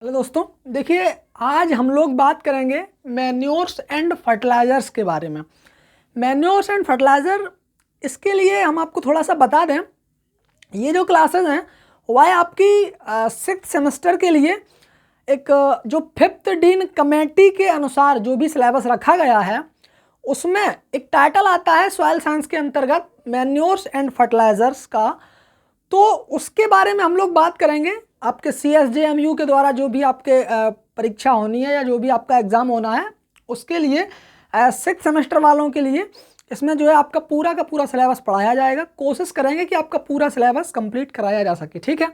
Hello दोस्तों, देखिए आज हम लोग बात करेंगे मैन्योर्स एंड फर्टिलाइज़र्स के बारे में। मैन्योर्स एंड फर्टिलाइज़र, इसके लिए हम आपको थोड़ा सा बता दें, ये जो क्लासेस हैं वह आपकी 6th सेमेस्टर के लिए एक जो 5th डीन कमेटी के अनुसार जो भी सिलेबस रखा गया है उसमें एक टाइटल आता है सॉइल साइंस के अंतर्गत मैन्योर्स एंड फर्टिलाइज़र्स का। तो उसके बारे में हम लोग बात करेंगे। आपके CSJMU के द्वारा जो भी आपके परीक्षा होनी है या जो भी आपका एग्ज़ाम होना है उसके लिए 6th सेमेस्टर वालों के लिए इसमें जो है आपका पूरा का पूरा सिलेबस पढ़ाया जाएगा। कोशिश करेंगे कि आपका पूरा सिलेबस कंप्लीट कराया जा सके, ठीक है।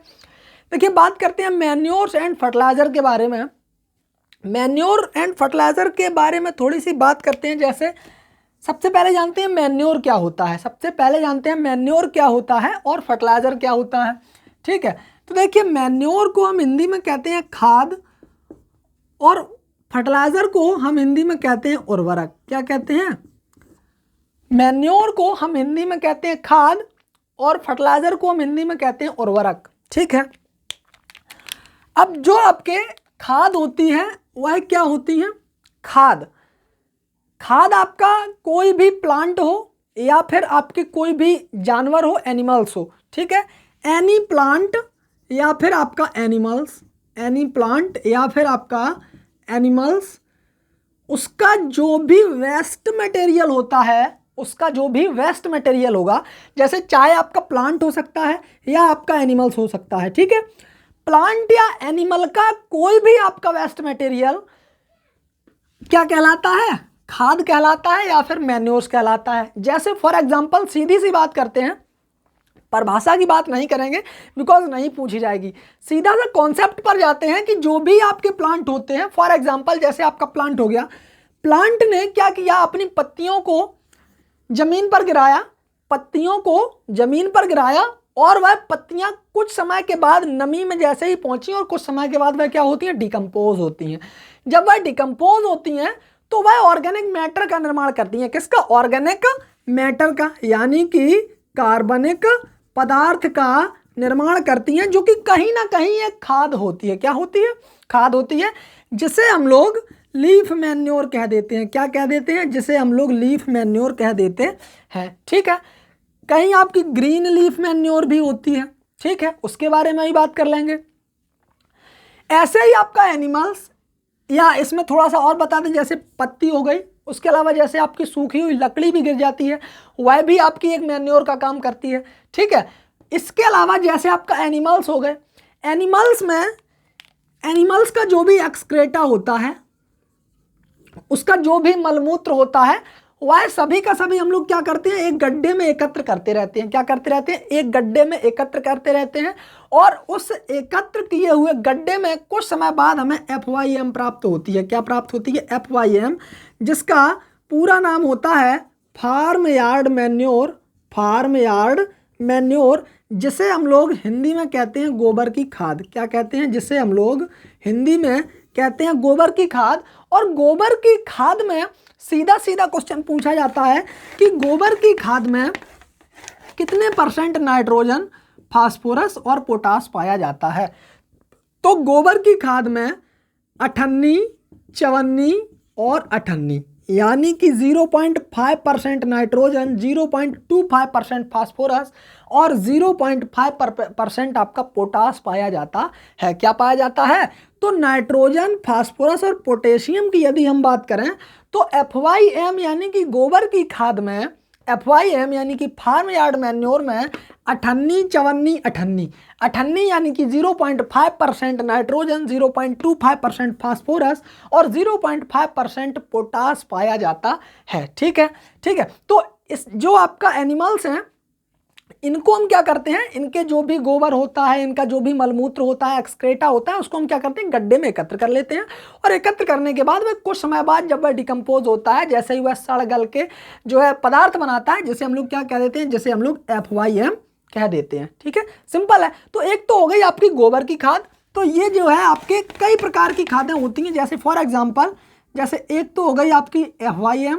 देखिए बात करते हैं मैन्योर्स एंड फर्टिलाइज़र के बारे में। मैन्योर एंड फर्टिलाइज़र के बारे में थोड़ी सी बात करते हैं। जैसे सबसे पहले जानते हैं मैन्योर क्या होता है, सबसे पहले जानते हैं मैन्योर क्या होता है और फर्टिलाइज़र क्या होता है, ठीक है। तो देखिए मैन्योर को हम हिंदी में कहते हैं खाद और फर्टिलाइज़र को हम हिंदी में कहते हैं उर्वरक। क्या कहते हैं? मैन्योर को हम हिंदी में कहते हैं खाद और फर्टिलाइज़र को हम हिंदी में कहते हैं उर्वरक, ठीक है। अब जो आपके खाद होती है वह क्या होती है? खाद आपका कोई भी प्लांट हो या फिर आपके कोई भी जानवर हो, एनिमल्स हो, ठीक है। एनी प्लांट या फिर आपका एनिमल्स, एनी प्लांट या फिर आपका एनिमल्स, उसका जो भी वेस्ट मटेरियल होता है, उसका जो भी वेस्ट मटेरियल होगा, जैसे चाहे आपका प्लांट हो सकता है या आपका एनिमल्स हो सकता है, ठीक है। प्लांट या एनिमल का कोई भी आपका वेस्ट मटेरियल क्या कहलाता है? खाद कहलाता है या फिर मैन्योर्स कहलाता है। जैसे फॉर एग्जांपल सीधी सी बात करते हैं, परिभाषा की बात नहीं करेंगे बिकॉज नहीं पूछी जाएगी, सीधा सा कॉन्सेप्ट पर जाते हैं कि जो भी आपके प्लांट होते हैं, फॉर एग्जांपल जैसे आपका प्लांट हो गया, प्लांट ने क्या किया, अपनी पत्तियों को जमीन पर गिराया, पत्तियों को जमीन पर गिराया और वह पत्तियां कुछ समय के बाद नमी में जैसे ही पहुंची और कुछ समय के बाद वह क्या होती हैं? डिकम्पोज होती हैं। जब वह डिकम्पोज होती हैं तो वह ऑर्गेनिक मैटर का निर्माण करती हैं। किसका? ऑर्गेनिक मैटर का, यानी कि कार्बनिक पदार्थ का निर्माण करती हैं, जो कि कहीं ना कहीं एक खाद होती है। क्या होती है? खाद होती है, जिसे हम लोग लीफ मैन्योर कह देते हैं। क्या कह देते हैं? जिसे हम लोग लीफ मैन्योर कह देते हैं, ठीक है। कहीं आपकी ग्रीन लीफ मैन्योर भी होती है, ठीक है, उसके बारे में ही बात कर लेंगे। ऐसे ही आपका एनिमल्स, या इसमें थोड़ा सा और बता दें, जैसे पत्ती हो गई, उसके अलावा जैसे आपकी सूखी हुई लकड़ी भी गिर जाती है, वह भी आपकी एक मैन्योर का काम करती है, ठीक है। इसके अलावा जैसे आपका एनिमल्स हो गए, एनिमल्स में एनिमल्स का जो भी एक्सक्रेटा होता है, उसका जो भी मलमूत्र होता है, वह सभी का सभी हम लोग क्या करते हैं? एक गड्ढे में एकत्र करते रहते हैं। क्या करते रहते हैं? एक गड्ढे में एकत्र करते रहते हैं और उस एकत्र किए हुए गड्ढे में कुछ समय बाद हमें FYM प्राप्त होती है। क्या प्राप्त होती है? FYM, जिसका पूरा नाम होता है farmyard manure. Farmyard manure, जिसे हम लोग हिंदी में कहते हैं गोबर की खाद। क्या कहते हैं? जिसे हम लोग हिंदी में कहते हैं गोबर की खाद। और गोबर की खाद में सीधा सीधा क्वेश्चन पूछा जाता है कि गोबर की खाद में कितने % नाइट्रोजन, फास्फोरस और पोटास पाया जाता है। तो गोबर की खाद में 58, 54 और 58, यानी कि 0.5% नाइट्रोजन, 0.25% फास्फोरस और 0.5% आपका पोटास पाया जाता है। क्या पाया जाता है? तो नाइट्रोजन, फास्फोरस और पोटेशियम की यदि हम बात करें तो FYM यानी कि गोबर की खाद में, FYM यानी कि फार्म यार्ड मैन्योर में 58, 54, 58 यानी कि 0.5% नाइट्रोजन, 0.25% फास्फोरस और 0.5% पोटास पाया जाता है, ठीक है, ठीक है। तो इस जो आपका एनिमल्स हैं, इनको हम क्या करते हैं? इनके जो भी गोबर होता है, इनका जो भी मलमूत्र होता है, एक्सक्रेटा होता है, उसको हम क्या करते हैं? गड्ढे में एकत्र कर लेते हैं और एकत्र करने के बाद वह कुछ समय बाद जब वह डिकम्पोज होता है, जैसे ही वह सड़ गल के जो है पदार्थ बनाता है, जिसे हम लोग क्या कह देते हैं? जिसे हम लोग FYM कह देते हैं, ठीक है। सिंपल है। तो एक तो हो गई आपकी गोबर की खाद। तो ये जो है आपके कई प्रकार की खादें होती हैं। जैसे फॉर एग्जाम्पल, जैसे एक तो हो गई आपकी FYM,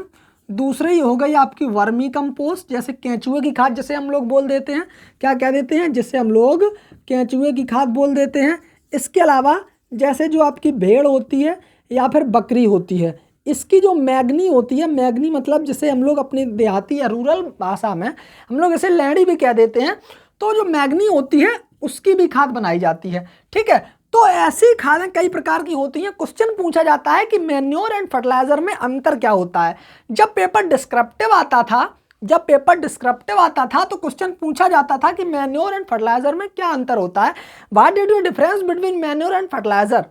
दूसरी हो गई आपकी वर्मी कंपोस्ट, जैसे केंचुए की खाद जिसे हम लोग बोल देते हैं। क्या कह देते हैं? जिसे हम लोग केंचुए की खाद बोल देते हैं। इसके अलावा जैसे जो आपकी भेड़ होती है या फिर बकरी होती है, इसकी जो मैगनी होती है, मैगनी मतलब जिसे हम लोग अपनी देहाती या रूरल भाषा में हम लोग इसे लैंडी भी कह देते हैं, तो जो मैगनी होती है उसकी भी खाद बनाई जाती है। ठीक है, तो ऐसी खादें कई प्रकार की होती हैं। क्वेश्चन पूछा जाता है कि मैन्योर एंड फर्टिलाइजर में अंतर क्या होता है। जब पेपर डिस्क्रिप्टिव आता था तो क्वेश्चन पूछा जाता था कि मैन्योर एंड फर्टिलाइजर में क्या अंतर होता है, what did you difference between manure and fertiliser.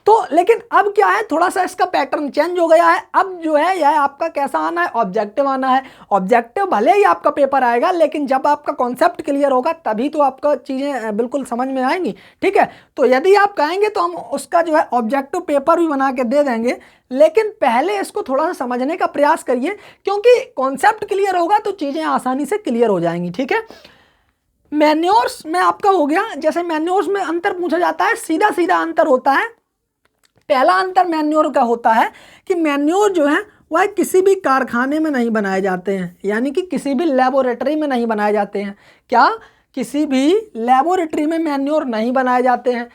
तो लेकिन अब क्या है, थोड़ा सा इसका पैटर्न चेंज हो गया है। अब जो है यह आपका कैसा आना है, ऑब्जेक्टिव आना है। ऑब्जेक्टिव भले ही आपका पेपर आएगा, लेकिन जब आपका कॉन्सेप्ट क्लियर होगा तभी तो आपका चीज़ें बिल्कुल समझ में आएंगी। ठीक है, तो यदि आप कहेंगे तो हम उसका जो है ऑब्जेक्टिव पेपर भी बना के दे देंगे, लेकिन पहले इसको थोड़ा सा समझने का प्रयास करिए, क्योंकि कॉन्सेप्ट क्लियर होगा तो चीज़ें आसानी से क्लियर हो जाएंगी। ठीक है, मैन्योर्स में आपका हो गया, जैसे मैन्योर्स में अंतर पूछा जाता है, सीधा सीधा अंतर होता है। पहला अंतर मैन्योर का होता है कि मैन्योर जो है वह किसी भी कारखाने में नहीं बनाए जाते हैं, यानी कि किसी भी लेबोरेटरी में नहीं बनाए जाते हैं। क्या, किसी भी लेबोरेटरी में मैन्योर नहीं बनाए जाते हैं।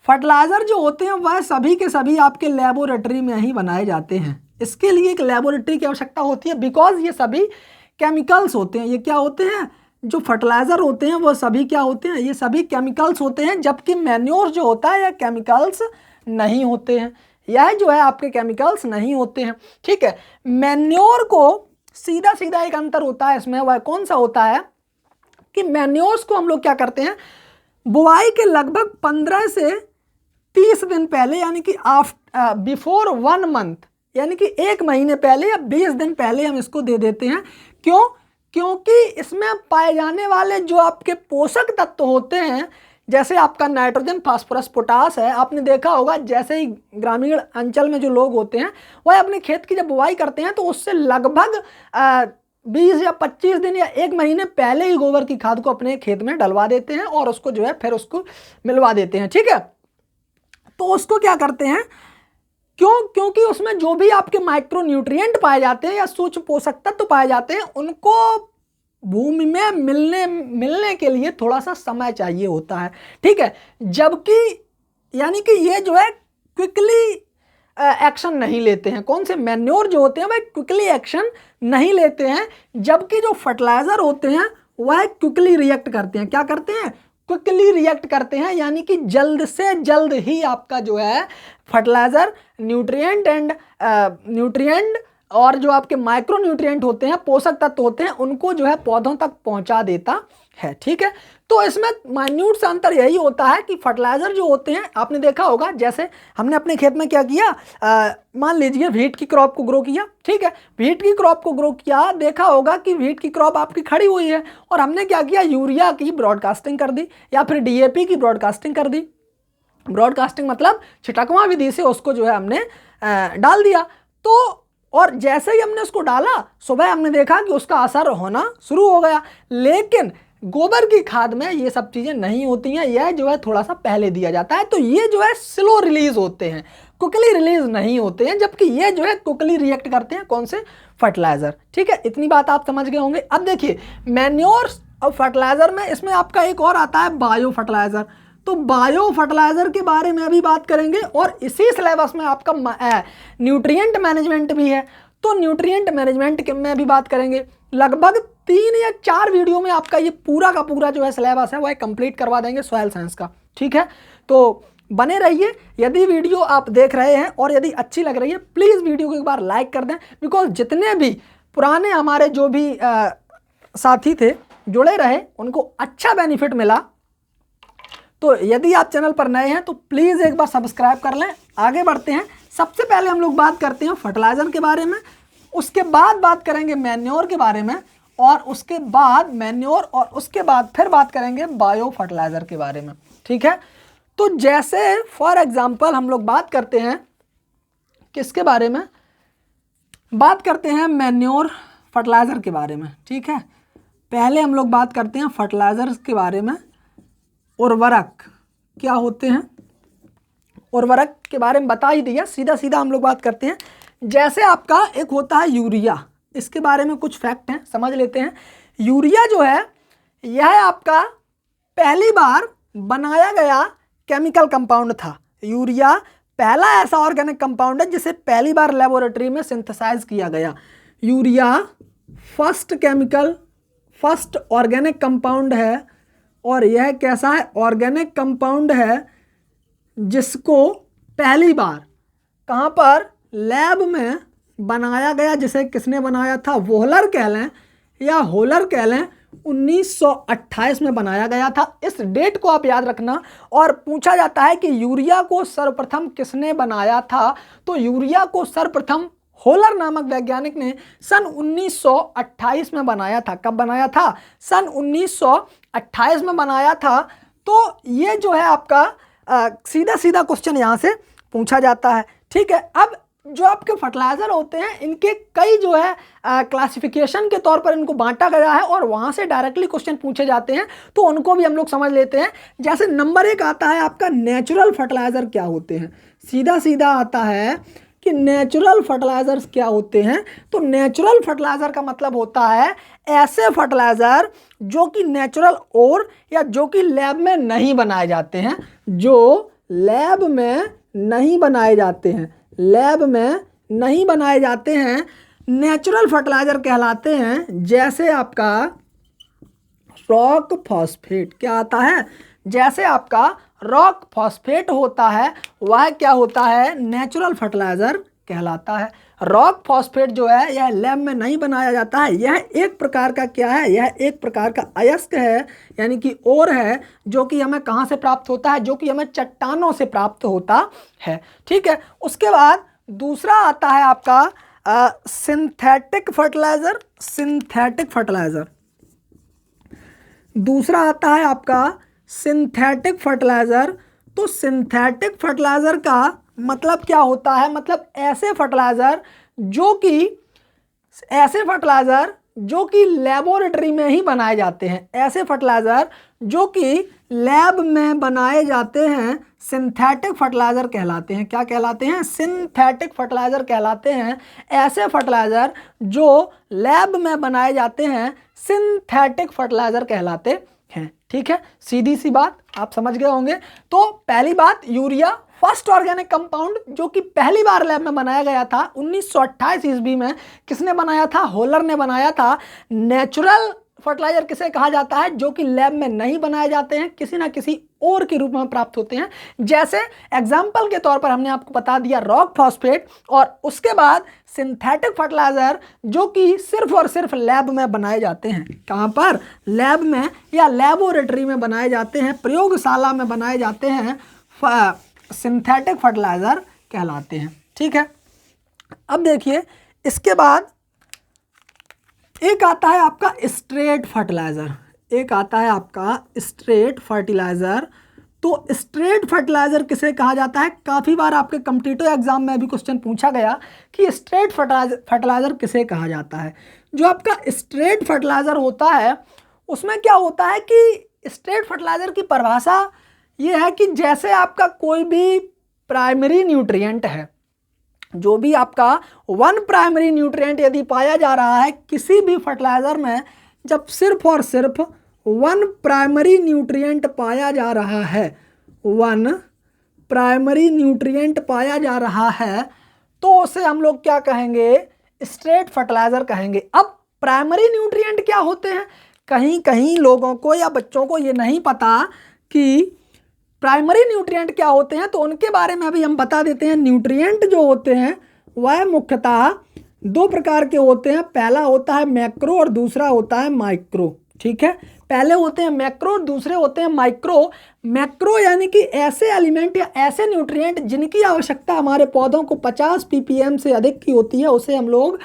फर्टिलाइज़र जो होते हैं वह सभी के सभी आपके लेबोरेटरी में ही बनाए जाते हैं। इसके लिए एक लेबोरेटरी की आवश्यकता होती है, बिकॉज ये सभी केमिकल्स होते हैं। ये क्या होते हैं, जो फर्टिलाइज़र होते हैं वो सभी क्या होते हैं, ये सभी केमिकल्स होते हैं, जबकि मैन्योर जो होता है यह केमिकल्स नहीं होते हैं। यह जो है आपके केमिकल्स नहीं होते हैं। ठीक है, मैन्योर को सीधा सीधा एक अंतर होता है इसमें, वह कौन सा होता है कि मैन्योर्स को हम लोग क्या करते हैं, बुआई के लगभग 15 से 30 दिन पहले, यानी कि बिफोर 1 मंथ, यानी कि 1 महीने पहले या 20 दिन पहले हम इसको दे देते हैं। क्यों, क्योंकि इसमें पाए जाने वाले जो आपके पोषक तत्व होते हैं, जैसे आपका नाइट्रोजन, फास्फोरस, पोटास है, आपने देखा होगा जैसे ही ग्रामीण अंचल में जो लोग होते हैं वह अपने खेत की जब बुआई करते हैं तो उससे लगभग 20 या 25 दिन या 1 महीने पहले ही गोबर की खाद को अपने खेत में डलवा देते हैं और उसको जो है फिर उसको मिलवा देते हैं। ठीक है, तो उसको क्या करते हैं, क्योंकि उसमें जो भी आपके माइक्रो न्यूट्रिएंट पाए जाते हैं या सूक्ष्म पोषक तत्व पाए जाते हैं उनको भूमि में मिलने के लिए थोड़ा सा समय चाहिए होता है। ठीक है, जबकि यानी कि ये जो है क्विकली एक्शन नहीं लेते हैं। कौन से मैन्योर जो होते हैं वह क्विकली एक्शन नहीं लेते हैं, जबकि जो फर्टिलाइजर होते हैं वह क्विकली रिएक्ट करते हैं। क्या करते हैं, क्विकली रिएक्ट करते हैं, यानी कि जल्द से जल्द ही आपका जो है फर्टिलाइजर न्यूट्रिएंट और जो आपके माइक्रो न्यूट्रिएंट होते हैं, पोषक तत्व होते हैं, उनको जो है पौधों तक पहुंचा देता है। ठीक है, तो इसमें माइन्यूट सा अंतर यही होता है कि फर्टिलाइजर जो होते हैं, आपने देखा होगा जैसे हमने अपने खेत में क्या किया, मान लीजिए व्हीट की क्रॉप को ग्रो किया। ठीक है, व्हीट की क्रॉप को ग्रो किया, देखा होगा कि व्हीट की क्रॉप आपकी खड़ी हुई है और हमने क्या किया, यूरिया की ब्रॉडकास्टिंग कर दी या फिर DAP की ब्रॉडकास्टिंग कर दी। ब्रॉडकास्टिंग मतलब छिटकवा विधि से उसको जो है हमने डाल दिया। तो और जैसे ही हमने उसको डाला, सुबह हमने देखा कि उसका असर होना शुरू हो गया। लेकिन गोबर की खाद में ये सब चीज़ें नहीं होती हैं, यह जो है थोड़ा सा पहले दिया जाता है, तो ये जो है स्लो रिलीज होते हैं, क्विकली रिलीज नहीं होते हैं, जबकि ये जो है क्विकली रिएक्ट करते हैं। कौन से, फर्टिलाइजर। ठीक है, इतनी बात आप समझ गए होंगे। अब देखिए मैन्योर्स और फर्टिलाइजर में इसमें आपका एक और आता है बायो फर्टिलाइजर। तो बायो फर्टिलाइजर के बारे में अभी बात करेंगे और इसी सिलेबस में आपका न्यूट्रिएंट मैनेजमेंट भी है, तो न्यूट्रिएंट मैनेजमेंट में भी बात करेंगे। लगभग 3 या 4 वीडियो में आपका ये पूरा का पूरा जो है सिलेबस है वह कंप्लीट करवा देंगे सॉइल साइंस का। ठीक है, तो बने रहिए। यदि वीडियो आप देख रहे हैं और यदि अच्छी लग रही है, प्लीज़ वीडियो को एक बार लाइक कर दें, बिकॉज जितने भी पुराने हमारे जो भी साथी थे जुड़े रहे उनको अच्छा बेनिफिट मिला। तो यदि आप चैनल पर नए हैं तो प्लीज़ एक बार सब्सक्राइब कर लें। आगे बढ़ते हैं। सबसे पहले हम लोग बात करते हैं फर्टिलाइज़र के बारे में, उसके बाद बात करेंगे मैन्योर के बारे में, और उसके बाद मैन्योर और उसके बाद फिर बात करेंगे बायो फर्टिलाइज़र के बारे में। ठीक है, तो जैसे फॉर एग्जांपल हम लोग बात करते हैं किसके बारे में, बात करते हैं मैन्योर फर्टिलाइज़र के बारे में। ठीक है, पहले हम लोग बात करते हैं फर्टिलाइज़र्स के बारे में। उर्वरक क्या होते हैं, उर्वरक के बारे में बता ही दिया, सीधा सीधा हम लोग बात करते हैं। जैसे आपका एक होता है यूरिया, इसके बारे में कुछ फैक्ट हैं, समझ लेते हैं। यूरिया जो है यह आपका पहली बार बनाया गया केमिकल कंपाउंड था। यूरिया पहला ऐसा ऑर्गेनिक कंपाउंड है जिसे पहली बार लेबोरेटरी में सिंथेसाइज किया गया। यूरिया फर्स्ट ऑर्गेनिक कंपाउंड है, और यह कैसा है? ऑर्गेनिक कंपाउंड है जिसको पहली बार कहाँ पर? लैब में बनाया गया, जिसे किसने बनाया था? वोहलर कह लें या होलर कह लें, 1928 में बनाया गया था। इस डेट को आप याद रखना। और पूछा जाता है कि यूरिया को सर्वप्रथम किसने बनाया था? तो यूरिया को सर्वप्रथम होलर नामक वैज्ञानिक ने सन 1928 में बनाया था। कब बनाया था? सन 1928 में बनाया था। तो ये जो है आपका सीधा सीधा क्वेश्चन यहाँ से पूछा जाता है। ठीक है, अब जो आपके फर्टिलाइज़र होते हैं इनके कई जो है क्लासिफिकेशन के तौर पर इनको बांटा गया है, और वहाँ से डायरेक्टली क्वेश्चन पूछे जाते हैं, तो उनको भी हम लोग समझ लेते हैं। जैसे नंबर 1 आता है आपका नेचुरल फर्टिलाइज़र क्या होते हैं। सीधा सीधा आता है कि नेचुरल फर्टिलाइज़र्स क्या होते हैं। तो नेचुरल फर्टिलाइज़र का मतलब होता है ऐसे फर्टिलाइज़र जो कि नेचुरल और या जो कि लैब में नहीं बनाए जाते हैं, जो लैब में नहीं बनाए जाते हैं, लैब में नहीं बनाए जाते हैं, नेचुरल फर्टिलाइज़र कहलाते हैं। जैसे आपका रॉक फॉस्फेट क्या आता है? जैसे आपका रॉक फॉस्फेट होता है, वह क्या होता है? नेचुरल फर्टिलाइज़र कहलाता है। रॉक फॉस्फेट जो है यह लैब में नहीं बनाया जाता है। यह एक प्रकार का क्या है? यह एक प्रकार का अयस्क है, यानी कि ओर है, जो कि हमें कहाँ से प्राप्त होता है? जो कि हमें चट्टानों से प्राप्त होता है। ठीक है, उसके बाद दूसरा आता है आपका सिंथेटिक फर्टिलाइज़र। सिंथेटिक फर्टिलाइज़र दूसरा आता है आपका सिंथेटिक फर्टिलाइज़र। तो सिंथेटिक फर्टिलाइज़र का मतलब क्या होता है? मतलब ऐसे फर्टिलाइज़र जो कि लेबोरेटरी में ही बनाए जाते हैं, ऐसे फर्टिलाइज़र जो कि लैब में बनाए जाते हैं, सिंथेटिक फर्टिलाइज़र कहलाते हैं। क्या कहलाते हैं? सिंथेटिक फर्टिलाइज़र कहलाते हैं। ऐसे फर्टिलाइज़र जो लैब में बनाए जाते हैं सिंथेटिक फर्टिलाइज़र कहलाते हैं। ठीक है, सीधी सी बात आप समझ गए होंगे। तो पहली बात, यूरिया फर्स्ट ऑर्गेनिक कंपाउंड जो कि पहली बार लैब में बनाया गया था 1928 ईस्वी में। किसने बनाया था? होलर ने बनाया था। नेचुरल फर्टिलाइजर किसे कहा जाता है? जो कि लैब में नहीं बनाए जाते हैं, किसी ना किसी और के रूप में प्राप्त होते हैं। जैसे एग्जाम्पल के तौर पर हमने आपको बता दिया रॉक फॉस्फेट, और उसके बाद सिंथेटिक फर्टिलाइजर जो कि सिर्फ और सिर्फ लैब में बनाए जाते हैं। कहाँ पर? लैब में या लेबोरेटरी में बनाए जाते हैं, प्रयोगशाला में बनाए जाते हैं, सिंथेटिक फर्टिलाइज़र कहलाते हैं। ठीक है, अब देखिए इसके बाद एक आता है आपका स्ट्रेट फर्टिलाइज़र। एक आता है आपका स्ट्रेट फर्टिलाइज़र। तो स्ट्रेट फर्टिलाइज़र किसे कहा जाता है? काफ़ी बार आपके कॉम्पिटिटिव एग्जाम में भी क्वेश्चन पूछा गया कि स्ट्रेट फर्टिलाइज़र किसे कहा जाता है। जो आपका स्ट्रेट फर्टिलाइज़र होता है उसमें क्या होता है कि स्ट्रेट फर्टिलाइज़र की परिभाषा ये है कि जैसे आपका कोई भी प्राइमरी न्यूट्रिएंट है, जो भी आपका वन प्राइमरी न्यूट्रिएंट यदि पाया जा रहा है किसी भी फर्टिलाइज़र में, जब सिर्फ और सिर्फ वन प्राइमरी न्यूट्रिएंट पाया जा रहा है, वन प्राइमरी न्यूट्रिएंट पाया जा रहा है, तो उसे हम लोग क्या कहेंगे? स्ट्रेट फर्टिलाइज़र कहेंगे। अब प्राइमरी न्यूट्रिएंट क्या होते हैं? कहीं कहीं लोगों को या बच्चों को ये नहीं पता कि प्राइमरी न्यूट्रिएंट क्या होते हैं, तो उनके बारे में अभी हम बता देते हैं। न्यूट्रिएंट जो होते हैं वह मुख्यतः दो प्रकार के होते हैं। पहला होता है मैक्रो और दूसरा होता है माइक्रो। ठीक है, पहले होते हैं मैक्रो और दूसरे होते हैं माइक्रो। मैक्रो यानी कि ऐसे एलिमेंट या ऐसे न्यूट्रिएंट जिनकी आवश्यकता हमारे पौधों को 50 ppm से अधिक की होती है, उसे हम लोग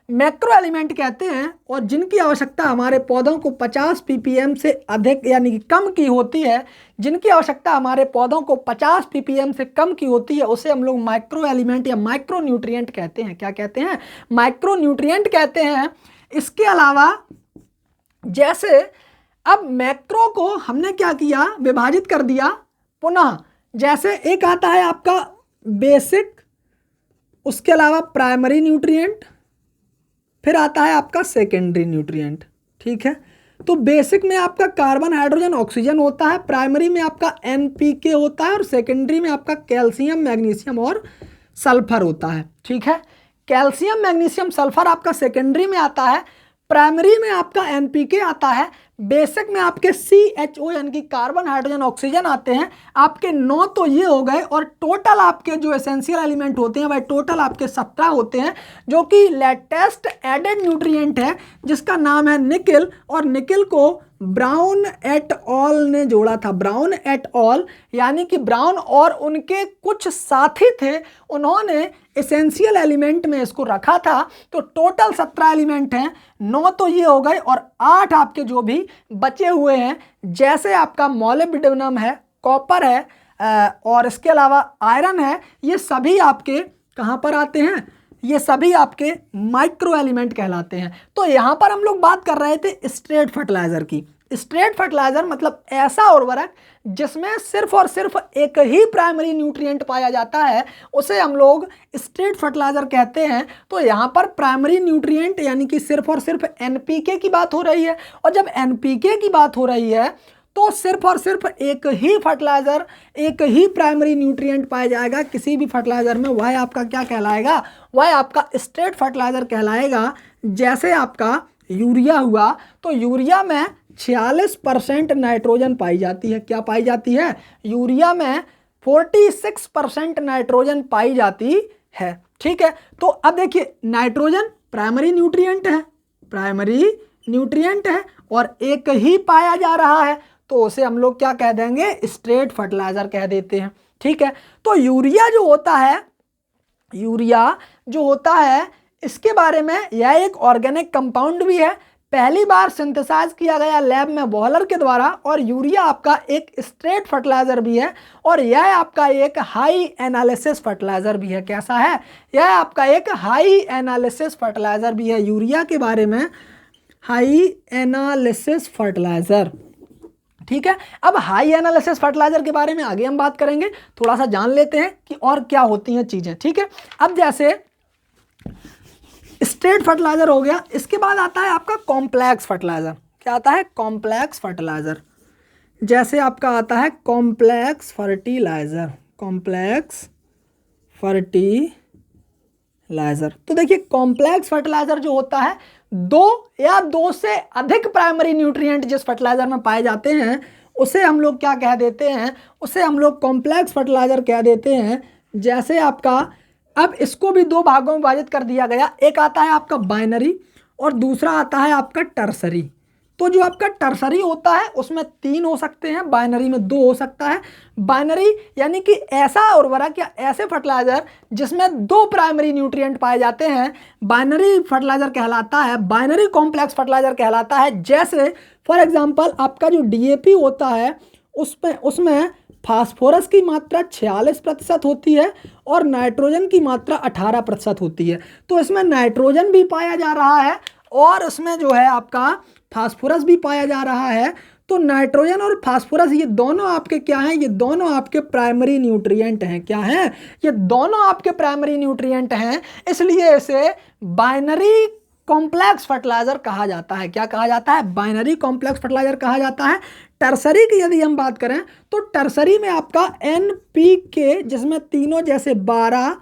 मैक्रो एलिमेंट कहते हैं। और जिनकी आवश्यकता हमारे पौधों को 50 ppm से अधिक यानी कि कम की होती है, जिनकी आवश्यकता हमारे पौधों को 50 ppm से कम की होती है, उसे हम लोग माइक्रो एलिमेंट या माइक्रो न्यूट्रिएंट कहते हैं। क्या कहते हैं? माइक्रो न्यूट्रिएंट कहते हैं। इसके अलावा जैसे अब मैक्रो को हमने क्या किया? विभाजित कर दिया पुनः। जैसे एक आता है आपका बेसिक, उसके अलावा प्राइमरी न्यूट्रिएंट, फिर आता है आपका सेकेंडरी न्यूट्रिएंट। ठीक है, तो बेसिक में आपका कार्बन हाइड्रोजन ऑक्सीजन होता है, प्राइमरी में आपका NPK होता है और सेकेंडरी में आपका कैल्शियम मैग्नीशियम और सल्फर होता है। ठीक है, कैल्शियम मैग्नीशियम सल्फर आपका सेकेंडरी में आता है, प्राइमरी में आपका NPK आता है, बेसिक में आपके CHO यानी कि कार्बन हाइड्रोजन ऑक्सीजन आते हैं। आपके 9 तो ये हो गए और टोटल आपके जो एसेंशियल एलिमेंट होते हैं वह टोटल आपके 17 होते हैं, जो कि लेटेस्ट एडेड न्यूट्रिएंट है जिसका नाम है निकिल, और निकिल को ब्राउन एट ऑल ने जोड़ा था। ब्राउन एट ऑल यानी कि ब्राउन और उनके कुछ साथी थे, उन्होंने एसेंशियल एलिमेंट में इसको रखा था। तो टोटल 17 एलिमेंट हैं, 9 तो ये हो गए और 8 आपके जो भी बचे हुए हैं, जैसे आपका मॉलिब्डेनम है, कॉपर है और इसके अलावा आयरन है, ये सभी आपके कहाँ पर आते हैं, ये सभी आपके माइक्रो एलिमेंट कहलाते हैं। तो यहाँ पर हम लोग बात कर रहे थे स्ट्रेट फर्टिलाइजर की। स्ट्रेट फर्टिलाइजर मतलब ऐसा उर्वरक जिसमें सिर्फ और सिर्फ एक ही प्राइमरी न्यूट्रिएंट पाया जाता है, उसे हम लोग स्ट्रेट फर्टिलाइजर कहते हैं। तो यहाँ पर प्राइमरी न्यूट्रिएंट यानी कि सिर्फ और सिर्फ NPK की बात हो रही है, और जब NPK की बात हो रही है तो सिर्फ और सिर्फ एक ही फर्टिलाइजर, एक ही प्राइमरी न्यूट्रिएंट पाया जाएगा किसी भी फर्टिलाइजर में, वह आपका क्या कहलाएगा, वह आपका स्ट्रेट फर्टिलाइजर कहलाएगा। जैसे आपका यूरिया हुआ, तो यूरिया में 46% नाइट्रोजन पाई जाती है। क्या पाई जाती है? यूरिया में 46% नाइट्रोजन पाई जाती है। ठीक है, तो अब देखिए नाइट्रोजन प्राइमरी न्यूट्रिएंट है, प्राइमरी न्यूट्रिएंट है और एक ही पाया जा रहा है, तो उसे हम लोग क्या कह देंगे, स्ट्रेट फर्टिलाइजर कह देते हैं। ठीक है, तो यूरिया जो होता है, यूरिया जो होता है इसके बारे में, यह एक ऑर्गेनिक कंपाउंड भी है, पहली बार सिंथेसाइज किया गया लैब में बॉयलर के द्वारा, और यूरिया आपका एक स्ट्रेट फर्टिलाइजर भी है और यह आपका एक हाई एनालिसिस फर्टिलाइजर भी है। कैसा है? यह आपका एक हाई एनालिसिस फर्टिलाइजर भी है। यूरिया के बारे में हाई एनालिसिस फर्टिलाइजर। ठीक है, अब हाई एनालिसिस फर्टिलाइजर के बारे में आगे हम बात करेंगे, थोड़ा सा जान लेते हैं कि और क्या होती हैं चीजें। ठीक है, अब जैसे स्ट्रेट फर्टिलाइजर हो गया, इसके बाद आता है आपका कॉम्प्लेक्स फर्टिलाइजर। क्या आता है? Complex fertiliser. जैसे आपका आता है कॉम्प्लेक्स फर्टिलाइजर, कॉम्प्लेक्स फर्टिलाइजर। तो देखिए कॉम्प्लेक्स फर्टिलाइजर जो होता है, 2 या 2 से अधिक प्राइमरी न्यूट्रिएंट जिस फर्टिलाइजर में पाए जाते हैं उसे हम लोग क्या कह देते हैं, उसे हम लोग कॉम्प्लेक्स फर्टिलाइजर कह देते हैं। जैसे आपका, अब इसको भी 2 भागों में विभाजित कर दिया गया, एक आता है आपका बाइनरी और दूसरा आता है आपका टर्सरी। तो जो आपका टर्सरी होता है उसमें 3 हो सकते हैं, बाइनरी में 2 हो सकता है। बाइनरी यानी कि ऐसा उर्वरक या ऐसे फर्टिलाइजर जिसमें 2 प्राइमरी न्यूट्रिएंट पाए जाते हैं, बाइनरी फर्टिलाइजर कहलाता है, बाइनरी कॉम्प्लेक्स फर्टिलाइजर कहलाता है। जैसे फॉर एग्जांपल आपका जो DAP होता है उसमें फास्फोरस की मात्रा 46% होती है और नाइट्रोजन की मात्रा 18% होती है। तो इसमें नाइट्रोजन भी पाया जा रहा है और उसमें जो है आपका फास्फोरस भी पाया जा रहा है। तो नाइट्रोजन और फास्फोरस ये दोनों आपके क्या हैं? ये दोनों आपके प्राइमरी न्यूट्रिएंट हैं। क्या हैं? ये दोनों आपके प्राइमरी न्यूट्रिएंट हैं, इसलिए इसे बाइनरी कॉम्प्लेक्स फर्टिलाइजर कहा जाता है। क्या कहा जाता है? बाइनरी कॉम्प्लेक्स फर्टिलाइजर कहा जाता है। टर्सरी की यदि हम बात करें तो टर्सरी में आपका NPK, जिसमें तीनों जैसे 12,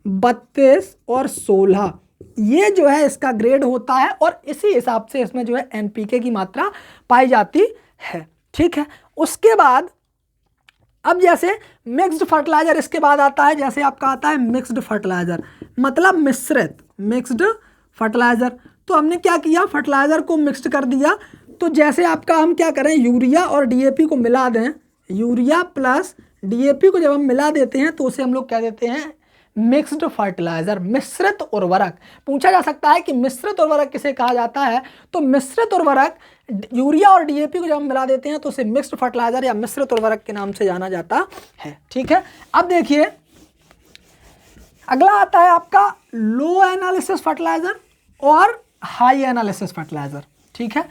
32 और 16, ये जो है इसका ग्रेड होता है और इसी हिसाब से इसमें जो है NPK की मात्रा पाई जाती है। ठीक है, उसके बाद अब जैसे मिक्स्ड फर्टिलाइजर इसके बाद आता है। जैसे आपका आता है मिक्स्ड फर्टिलाइजर, मतलब मिश्रित, मिक्स्ड फर्टिलाइजर। तो हमने क्या किया, फर्टिलाइजर को मिक्स्ड कर दिया। तो जैसे आपका हम क्या करें, यूरिया और DAP को मिला दें, यूरिया प्लस DAP को जब हम मिला देते हैं तो उसे हम लोग क्या देते हैं, मिक्स्ड फर्टिलाइजर, मिश्रित उर्वरक। पूछा जा सकता है कि मिश्रित उर्वरक किसे कहा जाता है, तो मिश्रित उर्वरक यूरिया और DAP को जब हम मिला देते हैं तो उसे मिक्स्ड फर्टिलाइजर या मिश्रित उर्वरक के नाम से जाना जाता है। ठीक है, अब देखिए अगला आता है आपका लो एनालिसिस फर्टिलाइजर और हाई एनालिसिस फर्टिलाइजर। ठीक है,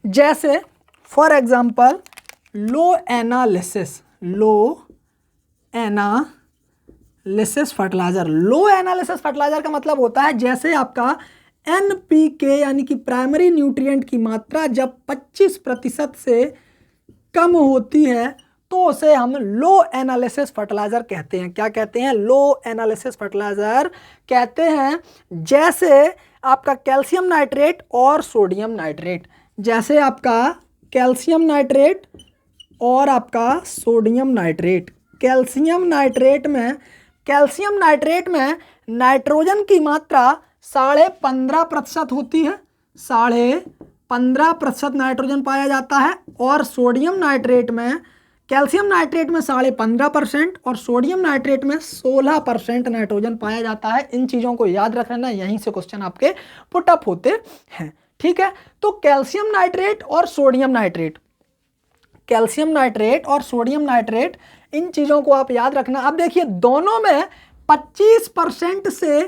जैसे for example low analysis fertiliser. Low analysis fertiliser का मतलब होता है जैसे आपका NPK यानी कि प्राइमरी न्यूट्रिएंट की मात्रा जब 25% से कम होती है तो उसे हम लो एनालिसिस फर्टिलाइजर कहते हैं। क्या कहते हैं? लो एनालिसिस फर्टिलाइजर कहते हैं। जैसे आपका कैल्शियम नाइट्रेट और सोडियम नाइट्रेट, जैसे आपका कैल्शियम नाइट्रेट और आपका सोडियम नाइट्रेट। कैल्शियम नाइट्रेट में नाइट्रोजन की मात्रा 15.5% होती है, 15.5% नाइट्रोजन पाया जाता है। और सोडियम नाइट्रेट में, कैल्शियम नाइट्रेट में 15.5% और सोडियम नाइट्रेट में 16% नाइट्रोजन पाया जाता है। इन चीज़ों को याद रखना, यहीं से क्वेश्चन आपके पुटअप होते हैं। ठीक है, तो कैल्शियम नाइट्रेट और सोडियम नाइट्रेट, कैल्शियम नाइट्रेट और सोडियम नाइट्रेट, इन चीज़ों को आप याद रखना। अब देखिए दोनों में 25% से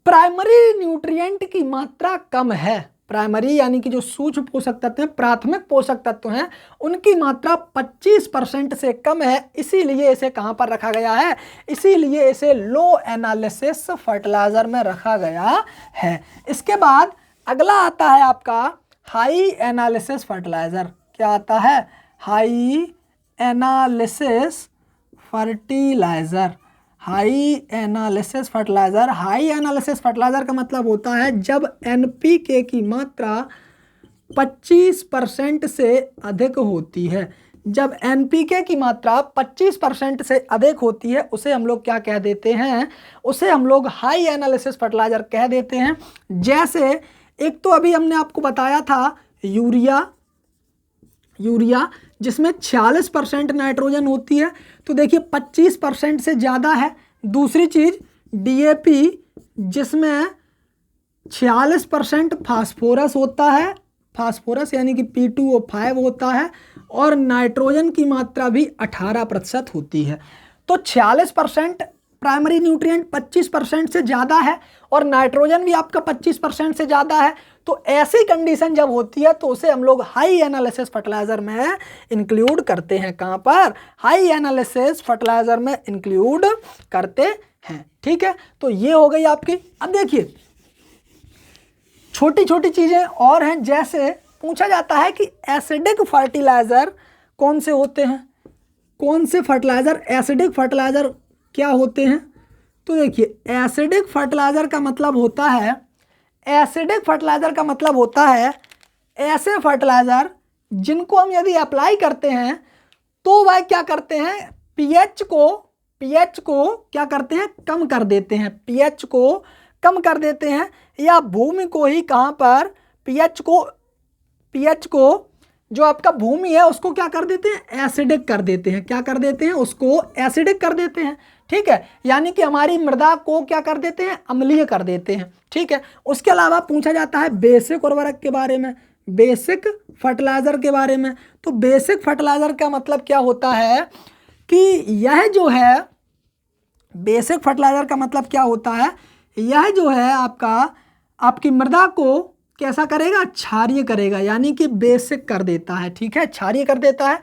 प्राइमरी न्यूट्रिएंट की मात्रा कम है। प्राइमरी यानी कि जो सूक्ष्म पोषक तत्व हैं, प्राथमिक पोषक तत्व हैं, उनकी मात्रा 25% से कम है। इसीलिए इसे कहाँ पर रखा गया है? इसीलिए इसे लो एनालिसिस फर्टिलाइजर में रखा गया है। इसके बाद अगला आता है आपका हाई एनालिसिस फर्टिलाइजर। क्या आता है? High analysis fertiliser. High analysis fertiliser. High analysis fertiliser का मतलब होता है जब NPK की मात्रा 25% से अधिक होती है। जब NPK की मात्रा 25% से अधिक होती है उसे हम लोग क्या कह देते हैं? उसे हम लोग हाई एनालिसिस फर्टिलाइजर कह देते हैं। जैसे एक तो अभी हमने आपको बताया था यूरिया जिसमें 46% नाइट्रोजन होती है, तो देखिए 25% से ज़्यादा है। दूसरी चीज़ DAP जिसमें 46% फास्फोरस होता है, फास्फोरस यानी कि P2O5 होता है, और नाइट्रोजन की मात्रा भी 18% होती है। तो 46% प्राइमरी न्यूट्रिएंट 25% से ज़्यादा है और नाइट्रोजन भी आपका 25% से ज़्यादा है। तो ऐसी कंडीशन जब होती है तो उसे हम लोग हाई एनालिसिस फर्टिलाइजर में इंक्लूड करते हैं। कहाँ पर? हाई एनालिसिस फर्टिलाइजर में इंक्लूड करते हैं। ठीक है, तो ये हो गई आपकी। अब देखिए छोटी छोटी चीज़ें और हैं, जैसे पूछा जाता है कि एसिडिक फर्टिलाइज़र कौन से होते हैं? कौन से फर्टिलाइज़र एसिडिक फर्टिलाइज़र क्या होते हैं? तो देखिए एसिडिक फर्टिलाइज़र का मतलब होता है, एसिडिक फर्टिलाइज़र का मतलब होता है ऐसे फर्टिलाइज़र जिनको हम यदि अप्लाई करते हैं तो वह क्या करते हैं? पीएच को क्या करते हैं? कम कर देते हैं। पीएच को कम कर देते हैं, या भूमि को ही कहाँ पर पीएच को जो आपका भूमि है उसको क्या कर देते हैं? एसिडिक कर देते हैं। क्या कर देते हैं? उसको एसिडिक कर देते हैं। ठीक है, यानी कि हमारी मृदा को क्या कर देते हैं? अम्लीय कर देते हैं। ठीक है, उसके अलावा पूछा जाता है बेसिक उर्वरक के बारे में, बेसिक फर्टिलाइज़र के बारे में। तो बेसिक फर्टिलाइज़र का मतलब क्या होता है कि यह जो है, बेसिक फर्टिलाइज़र का मतलब क्या होता है? यह जो है आपकी मृदा को कैसा करेगा? क्षारीय करेगा, यानी कि बेसिक कर देता है। ठीक है, क्षारीय कर देता है।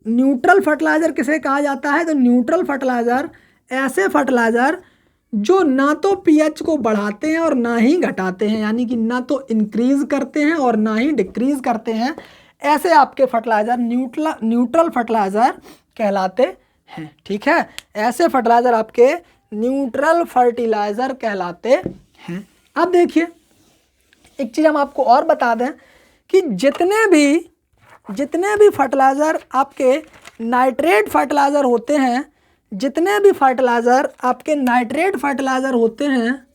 न्यूट्रल फर्टिलाइज़र किसे कहा जाता है? तो न्यूट्रल फर्टिलाइज़र ऐसे फर्टिलाइज़र जो ना तो पीएच को बढ़ाते हैं और ना ही घटाते हैं, यानी कि ना तो इंक्रीज करते हैं और ना ही डिक्रीज करते हैं, ऐसे आपके फर्टिलाइज़र न्यूट्रल फर्टिलाइज़र कहलाते हैं। ठीक है, ऐसे फर्टिलाइज़र आपके न्यूट्रल फर्टिलाइज़र कहलाते हैं। अब देखिए एक चीज़ हम आपको और बता दें कि जितने भी फर्टिलाइज़र आपके नाइट्रेट फर्टिलाइज़र होते हैं, जितने भी फर्टिलाइज़र आपके नाइट्रेट फर्टिलाइज़र होते हैं,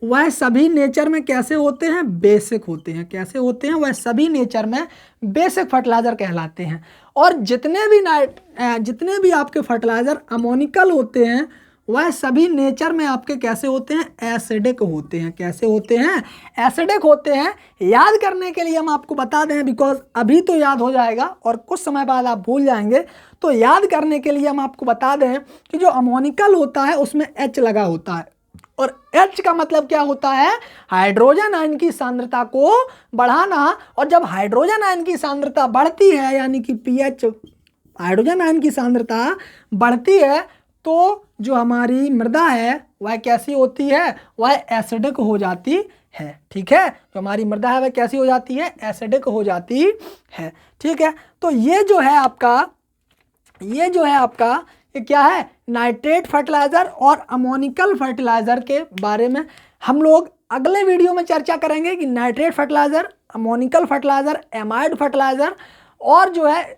वह सभी नेचर में कैसे होते हैं? बेसिक होते हैं। कैसे होते हैं? वह सभी नेचर में बेसिक फर्टिलाइज़र कहलाते हैं। और जितने भी आपके फर्टिलाइज़र अमोनिकल होते हैं वह सभी नेचर में आपके कैसे होते हैं? एसिडिक होते हैं। कैसे होते हैं? एसिडिक होते हैं। याद करने के लिए हम आपको बता दें, बिकॉज अभी तो याद हो जाएगा और कुछ समय बाद आप भूल जाएंगे, तो याद करने के लिए हम आपको बता दें कि जो अमोनिकल होता है उसमें H लगा होता है, और H का मतलब क्या होता है? हाइड्रोजन आयन की सांद्रता को बढ़ाना। और जब हाइड्रोजन आयन की सांद्रता बढ़ती है, यानी कि पीएच, हाइड्रोजन आयन की सांद्रता बढ़ती है, तो जो हमारी मृदा है वह कैसी होती है, वह एसिडिक हो जाती है। ठीक है, जो हमारी मृदा है वह कैसी हो जाती है, एसिडिक हो जाती है। ठीक है, तो ये जो है आपका ये क्या है, नाइट्रेट फर्टिलाइज़र और अमोनिकल फर्टिलाइज़र के बारे में हम लोग अगले वीडियो में चर्चा करेंगे कि nitrate fertiliser, ammoniacal fertiliser, amide fertiliser और जो है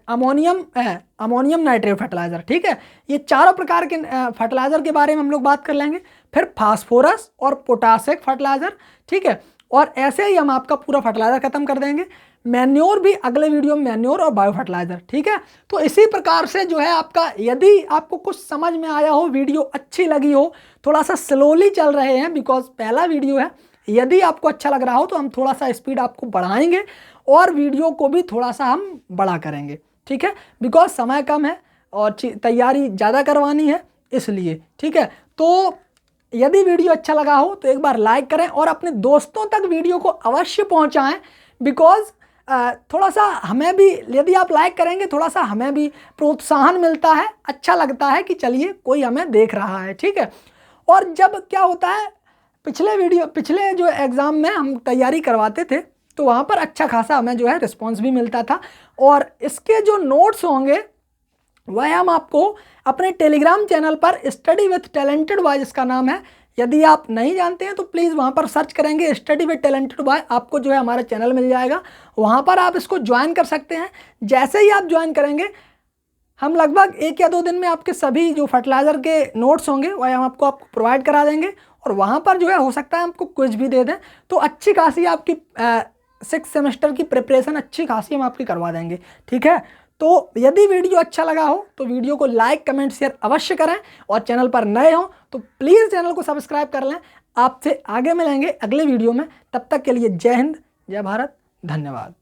अमोनियम नाइट्रेट फर्टिलाइज़र। ठीक है, ये चारों प्रकार के फर्टिलाइज़र के बारे में हम लोग बात कर लेंगे। फिर फास्फोरस और पोटासिक फर्टिलाइज़र। ठीक है, और ऐसे ही हम आपका पूरा फर्टिलाइज़र खत्म कर देंगे। मैन्योर भी अगले वीडियो में, मैन्योर और बायो फर्टिलाइज़र। ठीक है, तो इसी प्रकार से जो है आपका, यदि आपको कुछ समझ में आया हो, वीडियो अच्छी लगी हो, थोड़ा सा स्लोली चल रहे हैं बिकॉज पहला वीडियो है, यदि आपको अच्छा लग रहा हो तो हम थोड़ा सा स्पीड आपको बढ़ाएंगे और वीडियो को भी थोड़ा सा हम बड़ा करेंगे। ठीक है, बिकॉज समय कम है और तैयारी ज़्यादा करवानी है इसलिए। ठीक है, तो यदि वीडियो अच्छा लगा हो तो एक बार लाइक करें और अपने दोस्तों तक वीडियो को अवश्य पहुंचाएं, बिकॉज थोड़ा सा हमें भी, यदि आप लाइक करेंगे थोड़ा सा हमें भी प्रोत्साहन मिलता है, अच्छा लगता है कि चलिए कोई हमें देख रहा है। ठीक है, और जब क्या होता है, पिछले जो एग्ज़ाम में हम तैयारी करवाते थे तो वहाँ पर अच्छा खासा हमें जो है रिस्पॉन्स भी मिलता था। और इसके जो नोट्स होंगे वह हम आपको अपने टेलीग्राम चैनल पर स्टडी विथ टैलेंटेड बॉय, इसका नाम है, यदि आप नहीं जानते हैं तो प्लीज़ वहाँ पर सर्च करेंगे स्टडी विथ टैलेंटेड बॉय, आपको जो है हमारा चैनल मिल जाएगा, वहाँ पर आप इसको ज्वाइन कर सकते हैं। जैसे ही आप ज्वाइन करेंगे हम लगभग 1 या 2 दिन में आपके सभी जो फर्टिलाइज़र के नोट्स होंगे वह हम आपको प्रोवाइड करा देंगे और वहाँ पर जो है हो सकता है हमको क्विज भी दे दें, तो अच्छी खासी आपकी 6 सेमेस्टर की प्रिपरेशन अच्छी खासी हम आपकी करवा देंगे। ठीक है, तो यदि वीडियो अच्छा लगा हो तो वीडियो को लाइक, कमेंट, शेयर अवश्य करें और चैनल पर नए हो तो प्लीज़ चैनल को सब्सक्राइब कर लें। आपसे आगे मिलेंगे अगले वीडियो में, तब तक के लिए जय हिंद, जय भारत, धन्यवाद।